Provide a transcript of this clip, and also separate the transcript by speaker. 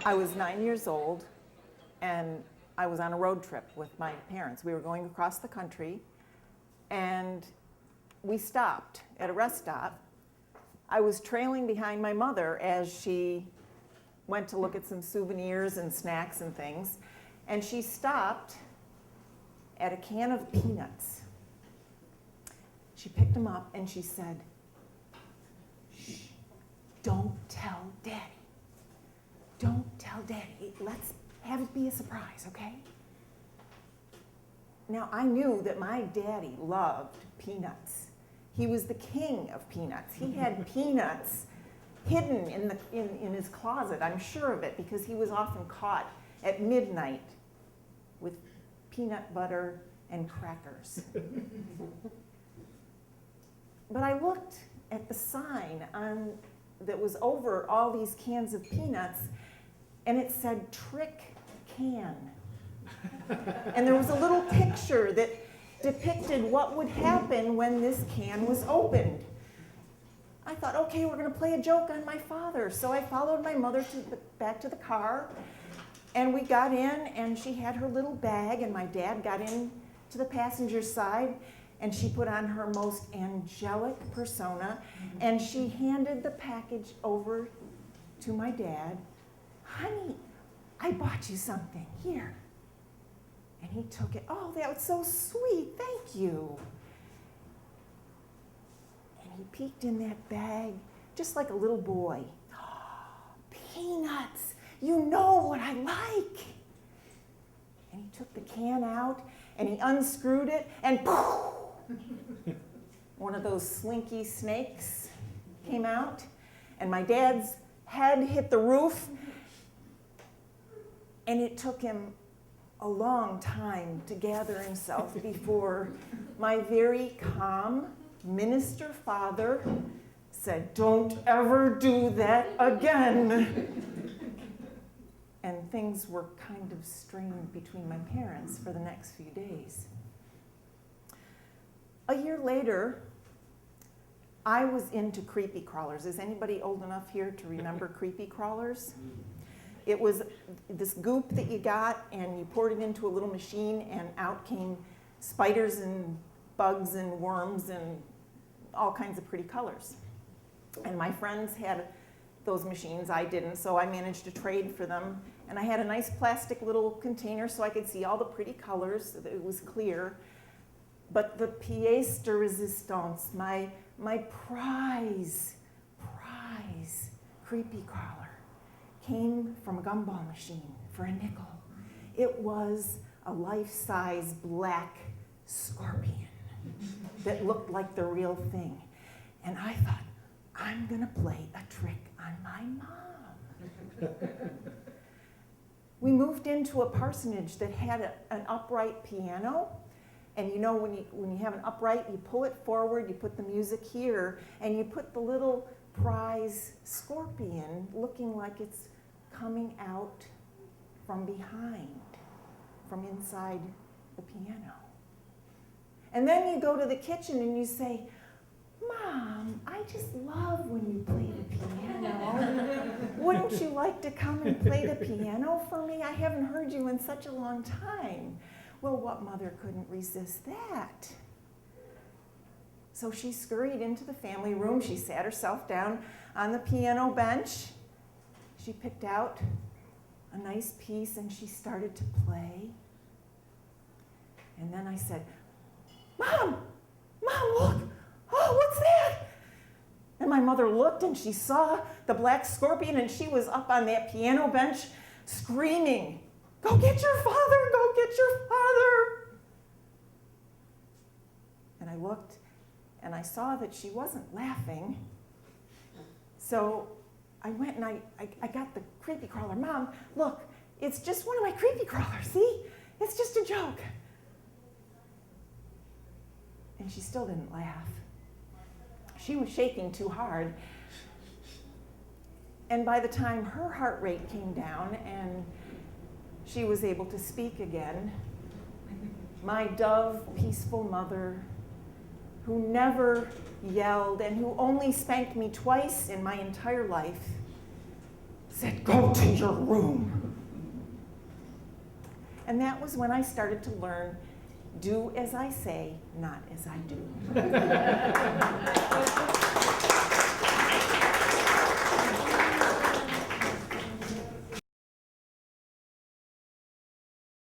Speaker 1: I was 9 years old, and I was on a road trip with my parents. We were going across the country, and we stopped at a rest stop. I was trailing behind my mother as she went to look at some souvenirs and snacks and things, and she stopped at a can of peanuts. She picked them up and she said, "Shh, don't tell Daddy. Don't tell Daddy. Let's have it be a surprise, okay?" Now, I knew that my daddy loved peanuts. He was the king of peanuts. He had peanuts hidden in his closet, I'm sure of it, because he was often caught at midnight with peanut butter and crackers. But I looked at the sign that was over all these cans of peanuts, and it said "Trick Can." And there was a little picture that depicted what would happen when this can was opened. I thought, okay, we're going to play a joke on my father. So I followed my mother back to the car, and we got in, and she had her little bag, and my dad got in to the passenger side, and she put on her most angelic persona, and she handed the package over to my dad. "Honey, I bought you something. Here." And he took it. "Oh, that was so sweet. Thank you." And he peeked in that bag just like a little boy. "Oh, peanuts. You know what I like." And he took the can out and he unscrewed it, and poof, one of those slinky snakes came out, and my dad's head hit the roof, and it took him a long time to gather himself before my very calm minister father said, "Don't ever do that again." And things were kind of strained between my parents for the next few days. A year later, I was into creepy crawlers. Is anybody old enough here to remember creepy crawlers? It was this goop that you got, and you poured it into a little machine, and out came spiders and bugs and worms and all kinds of pretty colors. And my friends had those machines. I didn't, so I managed to trade for them. And I had a nice plastic little container so I could see all the pretty colors. It was clear. But the pièce de résistance, my prize creepy crawler, came from a gumball machine for a nickel. It was a life-size black scorpion that looked like the real thing. And I thought, I'm gonna play a trick on my mom. We moved into a parsonage that had an upright piano. And you know, when you have an upright, you pull it forward, you put the music here, and you put the little prize scorpion looking like it's coming out from behind, from inside the piano. And then you go to the kitchen and you say, "Mom, I just love when you play the piano. Wouldn't you like to come and play the piano for me? I haven't heard you in such a long time." Well, what mother couldn't resist that? So she scurried into the family room. She sat herself down on the piano bench. She picked out a nice piece and she started to play. And then I said, Mom, look. Oh, what's that? And my mother looked and she saw the black scorpion, and she was up on that piano bench screaming, "Go get your father, go get your father." And I looked and I saw that she wasn't laughing. So I went and I got the creepy crawler. "Mom, look, it's just one of my creepy crawlers, see? It's just a joke." And she still didn't laugh. She was shaking too hard. And by the time her heart rate came down and she was able to speak again, my dove, peaceful mother, who never yelled and who only spanked me twice in my entire life, said, "Go to your room." And that was when I started to learn, do as I say, not as I do.